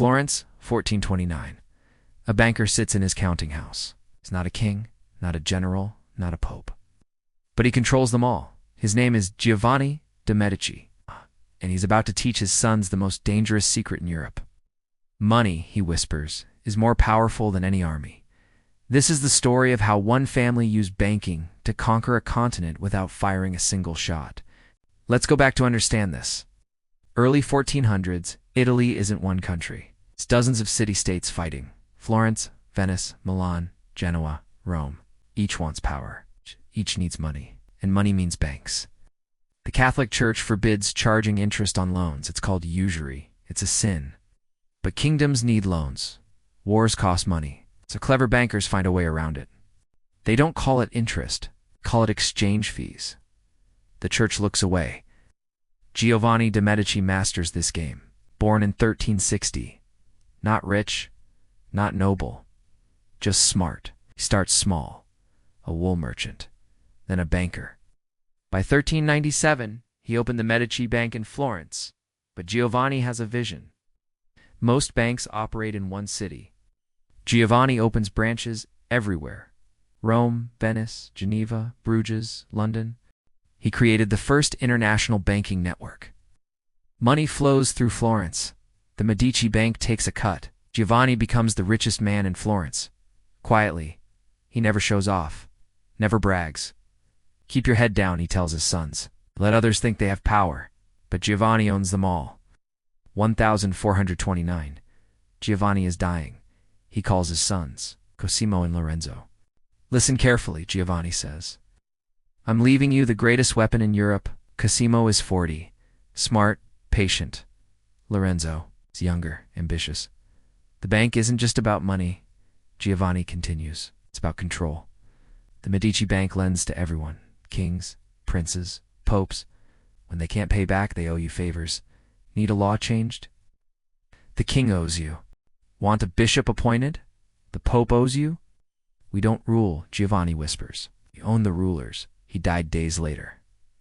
Florence, 1429. A banker sits in his counting house. He's not a king, not a general, not a pope. But he controls them all. His name is Giovanni de Medici, and he's about to teach his sons the most dangerous secret in Europe. Money, he whispers, is more powerful than any army. This is the story of how one family used banking to conquer a continent without firing a single shot. Let's go back to understand this. Early 1400s, Italy isn't one country. It's dozens of city-states fighting. Florence, Venice, Milan, Genoa, Rome. Each wants power. Each needs money. And money means banks. The Catholic Church forbids charging interest on loans. It's called usury. It's a sin. But kingdoms need loans. Wars cost money. So clever bankers find a way around it. They don't call it interest. Call it exchange fees. The church looks away. Giovanni de Medici masters this game. Born in 1360. Not rich, not noble, just smart. He starts small, a wool merchant, then a banker. By 1397, he opened the Medici Bank in Florence, but Giovanni has a vision. Most banks operate in one city. Giovanni opens branches everywhere. Rome, Venice, Geneva, Bruges, London. He created the first international banking network. Money flows through Florence. The Medici Bank takes a cut. Giovanni becomes the richest man in Florence. Quietly. He never shows off. Never brags. Keep your head down, he tells his sons. Let others think they have power. But Giovanni owns them all. 1429. Giovanni is dying. He calls his sons, Cosimo and Lorenzo. Listen carefully, Giovanni says. I'm leaving you the greatest weapon in Europe. Cosimo is 40. Smart, patient. Lorenzo is younger, ambitious. The bank isn't just about money, Giovanni continues. It's about control. The Medici Bank lends to everyone. Kings, princes, popes. When they can't pay back, they owe you favors. Need a law changed? The king owes you. Want a bishop appointed? The pope owes you? We don't rule, Giovanni whispers. We own the rulers. He died days later.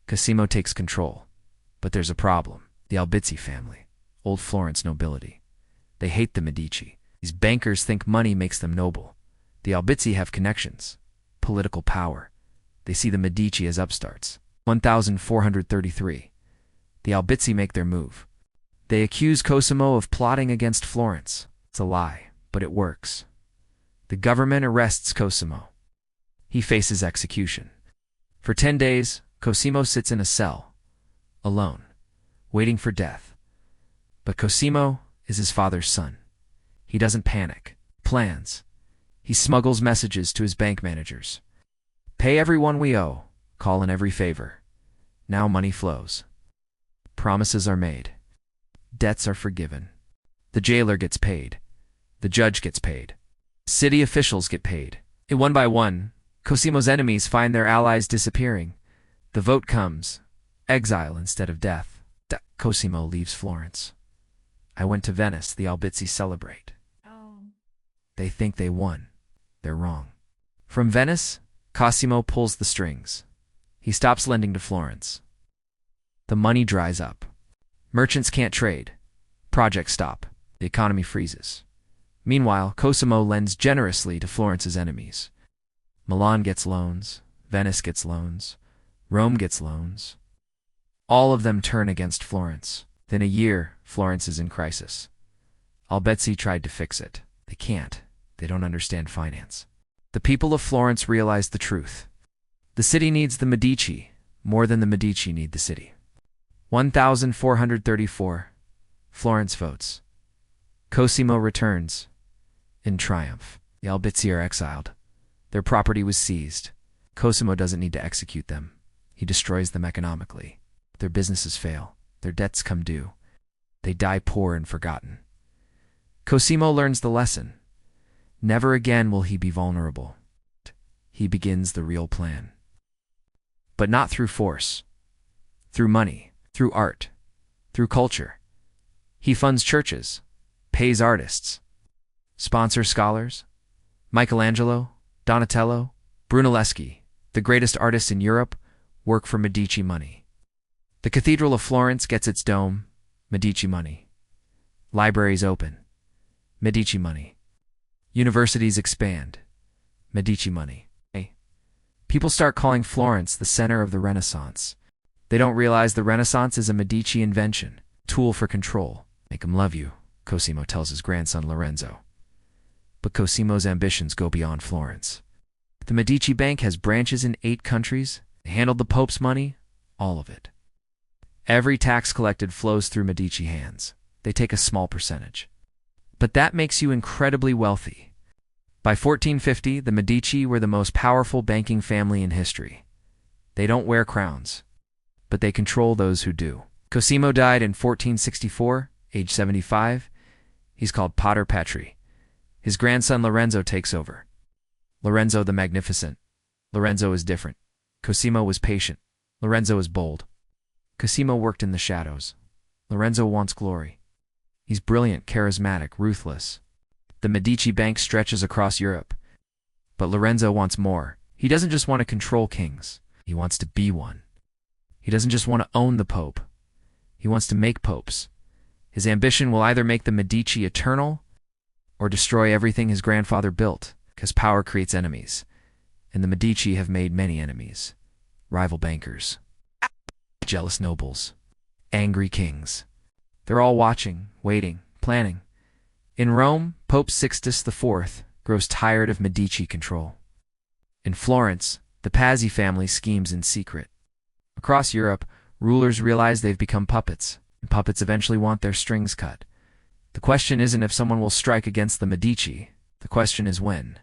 Cosimo takes control. But there's a problem. The Albizzi family. Old Florence nobility. They hate the Medici. These bankers think money makes them noble. The Albizzi have connections. Political power. They see the Medici as upstarts. 1433. The Albizzi make their move. They accuse Cosimo of plotting against Florence. It's a lie, but it works. The government arrests Cosimo. He faces execution. For 10 days, Cosimo sits in a cell, alone, waiting for death. But Cosimo is his father's son. He doesn't panic. Plans. He smuggles messages to his bank managers. Pay everyone we owe. Call in every favor. Now money flows. Promises are made. Debts are forgiven. The jailer gets paid. The judge gets paid. City officials get paid. And one by one, Cosimo's enemies find their allies disappearing. The vote comes. Exile instead of death. Cosimo leaves Florence. I went to Venice. The Albizzi celebrate. They think they won. They're wrong. From Venice, Cosimo pulls the strings. He stops lending to Florence. The money dries up. Merchants can't trade. Projects stop. The economy freezes. Meanwhile, Cosimo lends generously to Florence's enemies. Milan gets loans. Venice gets loans. Rome gets loans. All of them turn against Florence. Within a year, Florence is in crisis. Albizzi tried to fix it. They can't. They don't understand finance. The people of Florence realize the truth. The city needs the Medici more than the Medici need the city. 1434. Florence votes. Cosimo returns. In triumph. The Albizzi are exiled. Their property was seized. Cosimo doesn't need to execute them. He destroys them economically. Their businesses fail. Their debts come due. They die poor and forgotten. Cosimo learns the lesson. Never again will he be vulnerable. He begins the real plan. But not through force. Through money. Through art. Through culture. He funds churches. Pays artists. Sponsors scholars. Michelangelo, Donatello, Brunelleschi, the greatest artists in Europe, work for Medici money. The Cathedral of Florence gets its dome. Medici money. Libraries open. Medici money. Universities expand. Medici money. People start calling Florence the center of the Renaissance. They don't realize the Renaissance is a Medici invention, tool for control. Make 'em love you, Cosimo tells his grandson Lorenzo. But Cosimo's ambitions go beyond Florence. The Medici Bank has branches in 8 countries. They handled the Pope's money, all of it. Every tax collected flows through Medici hands. They take a small percentage. But that makes you incredibly wealthy. By 1450, the Medici were the most powerful banking family in history. They don't wear crowns, but they control those who do. Cosimo died in 1464, age 75. He's called Pater Patri. His grandson Lorenzo takes over. Lorenzo the Magnificent. Lorenzo is different. Cosimo was patient. Lorenzo is bold. Cosimo worked in the shadows. Lorenzo wants glory. He's brilliant, charismatic, ruthless. The Medici Bank stretches across Europe. But Lorenzo wants more. He doesn't just want to control kings. He wants to be one. He doesn't just want to own the Pope. He wants to make popes. His ambition will either make the Medici eternal or destroy everything his grandfather built, because power creates enemies. And the Medici have made many enemies. Rival bankers. Jealous nobles. Angry kings. They're all watching, waiting, planning. In Rome, Pope Sixtus IV grows tired of Medici control. In Florence, the Pazzi family schemes in secret. Across Europe, rulers realize they've become puppets, and puppets eventually want their strings cut. The question isn't if someone will strike against the Medici. The question is when,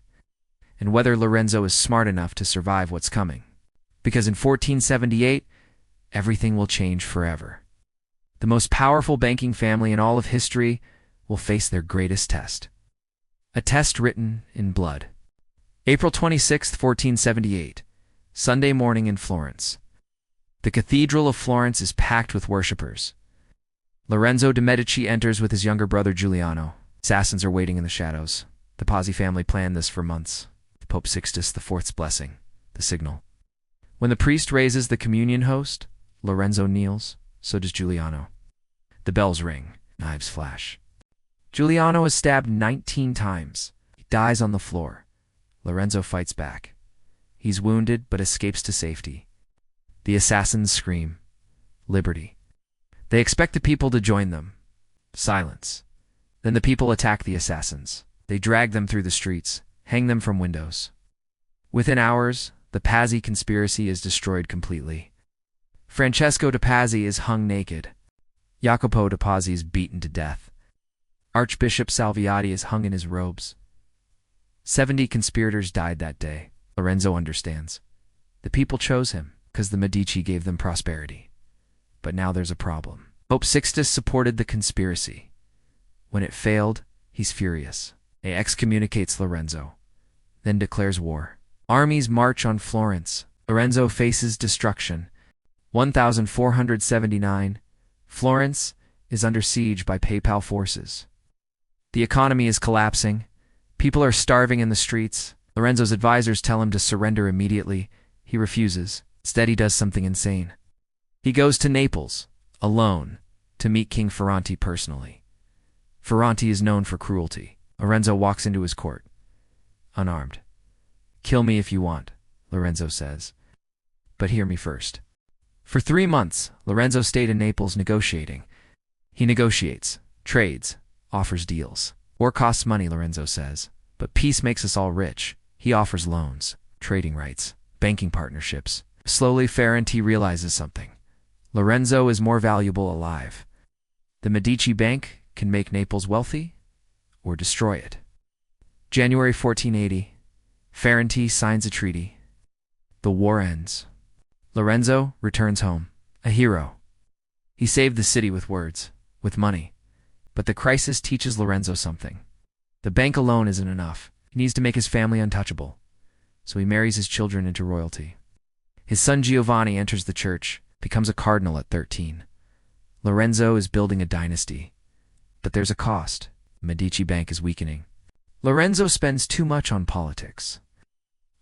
and whether Lorenzo is smart enough to survive what's coming. Because in 1478, everything will change forever. The most powerful banking family in all of history will face their greatest test. A test written in blood. April 26, 1478, Sunday morning in Florence. The Cathedral of Florence is packed with worshippers. Lorenzo de Medici enters with his younger brother Giuliano. Assassins are waiting in the shadows. The Pazzi family planned this for months. Pope Sixtus IV's blessing, the signal. When the priest raises the communion host, Lorenzo kneels, so does Giuliano. The bells ring, knives flash. Giuliano is stabbed 19 times. He dies on the floor. Lorenzo fights back. He's wounded but escapes to safety. The assassins scream, "Liberty." They expect the people to join them. Silence. Then the people attack the assassins. They drag them through the streets, hang them from windows. Within hours, the Pazzi conspiracy is destroyed completely. Francesco de Pazzi is hung naked. Jacopo de Pazzi is beaten to death. Archbishop Salviati is hung in his robes. 70 conspirators died that day. Lorenzo understands. The people chose him because the Medici gave them prosperity. But now there's a problem. Pope Sixtus supported the conspiracy. When it failed, he's furious. He excommunicates Lorenzo, then declares war. Armies march on Florence. Lorenzo faces destruction. 1479, Florence is under siege by papal forces. The economy is collapsing. People are starving in the streets. Lorenzo's advisors tell him to surrender immediately. He refuses. Instead, he does something insane. He goes to Naples, alone, to meet King Ferrante personally. Ferrante is known for cruelty. Lorenzo walks into his court, unarmed. "Kill me if you want," Lorenzo says. "But hear me first." For 3 months, Lorenzo stayed in Naples negotiating. He negotiates, trades, offers deals. War costs money, Lorenzo says, but peace makes us all rich. He offers loans, trading rights, banking partnerships. Slowly, Ferrante realizes something. Lorenzo is more valuable alive. The Medici Bank can make Naples wealthy or destroy it. January 1480, Ferrante signs a treaty. The war ends. Lorenzo returns home, a hero. He saved the city with words, with money. But the crisis teaches Lorenzo something. The bank alone isn't enough. He needs to make his family untouchable. So he marries his children into royalty. His son Giovanni enters the church, becomes a cardinal at 13. Lorenzo is building a dynasty. But there's a cost. The Medici Bank is weakening. Lorenzo spends too much on politics.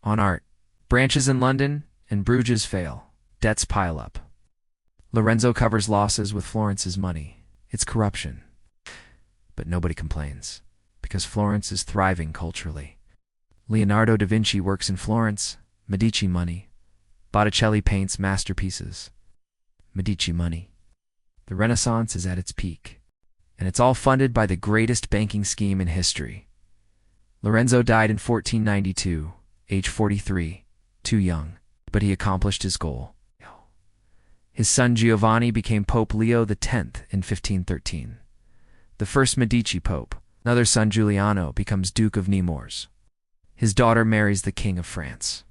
On art. Branches in London and Bruges fail. Debts pile up. Lorenzo covers losses with Florence's money. It's corruption. But nobody complains, Because Florence is thriving culturally. Leonardo da Vinci works in Florence. Medici money. Botticelli paints masterpieces. Medici money. The Renaissance is at its peak. And it's all funded by the greatest banking scheme in history. Lorenzo died in 1492, age 43, too young, but he accomplished his goal. His son Giovanni became Pope Leo X in 1513. The first Medici pope. Another son Giuliano becomes Duke of Nemours. His daughter marries the King of France.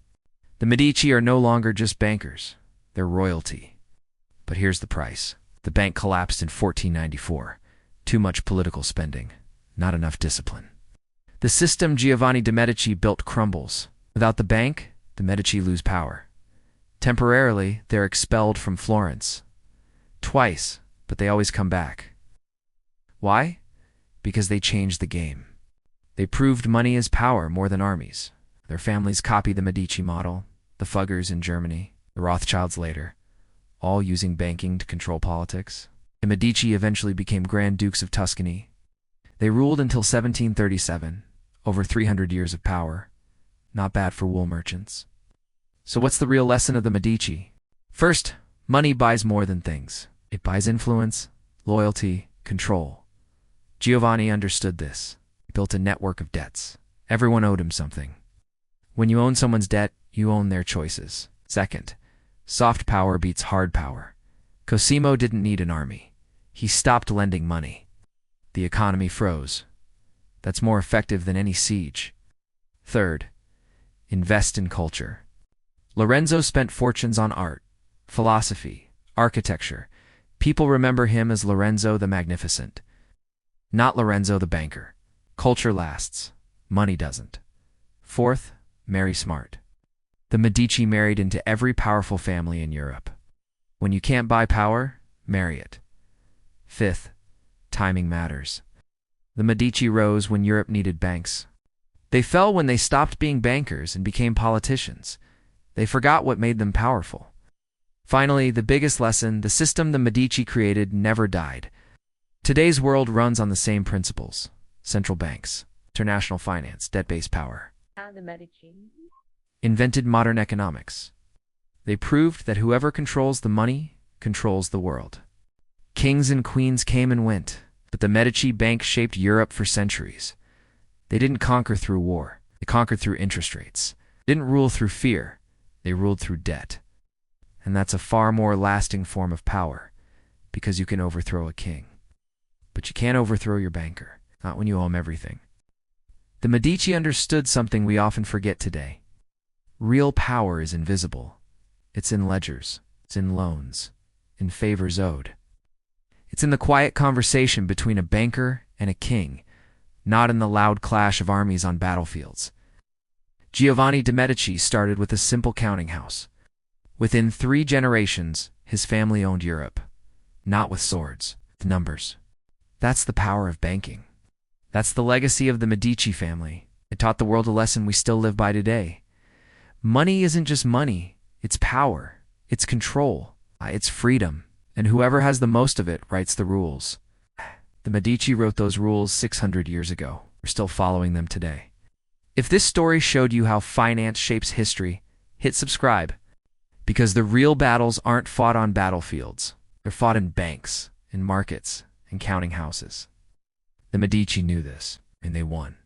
The Medici are no longer just bankers, they're royalty. But here's the price. The bank collapsed in 1494. Too much political spending, not enough discipline. The system Giovanni de Medici built crumbles. Without the bank, the Medici lose power. Temporarily, they're expelled from Florence. Twice, but they always come back. Why? Because they changed the game. They proved money is power more than armies. Their families copy the Medici model, the Fuggers in Germany, the Rothschilds later, all using banking to control politics. The Medici eventually became Grand Dukes of Tuscany. They ruled until 1737, over 300 years of power. Not bad for wool merchants. So what's the real lesson of the Medici? First, money buys more than things. It buys influence, loyalty, control. Giovanni understood this. He built a network of debts. Everyone owed him something. When you own someone's debt, you own their choices. Second, soft power beats hard power. Cosimo didn't need an army. He stopped lending money. The economy froze. That's more effective than any siege. Third, invest in culture. Lorenzo spent fortunes on art, philosophy, architecture. People remember him as Lorenzo the Magnificent. Not Lorenzo the banker. Culture lasts. Money doesn't. Fourth, marry smart. The Medici married into every powerful family in Europe. When you can't buy power, marry it. Fifth, timing matters. The Medici rose when Europe needed banks. They fell when they stopped being bankers and became politicians. They forgot what made them powerful. Finally, the biggest lesson, the system the Medici created never died. Today's world runs on the same principles. Central banks, international finance, debt-based power. The Medici Invented modern economics. They proved that whoever controls the money controls the world. Kings and queens came and went, but the Medici Bank shaped Europe for centuries. They didn't conquer through war. They conquered through interest rates. They didn't rule through fear. They ruled through debt. And that's a far more lasting form of power, because you can overthrow a king. But you can't overthrow your banker, not when you owe him everything. The Medici understood something we often forget today. Real power is invisible. It's in ledgers, it's in loans, in favors owed. It's in the quiet conversation between a banker and a king, not in the loud clash of armies on battlefields. Giovanni de Medici started with a simple counting house. Within 3 generations, his family owned Europe. Not with swords, with numbers. That's the power of banking. That's the legacy of the Medici family. It taught the world a lesson we still live by today. Money isn't just money. It's power. It's control. It's freedom. And whoever has the most of it writes the rules. The Medici wrote those rules 600 years ago. We're still following them today. If this story showed you how finance shapes history, hit subscribe. Because the real battles aren't fought on battlefields. They're fought in banks, in markets, in counting houses. The Medici knew this, and they won.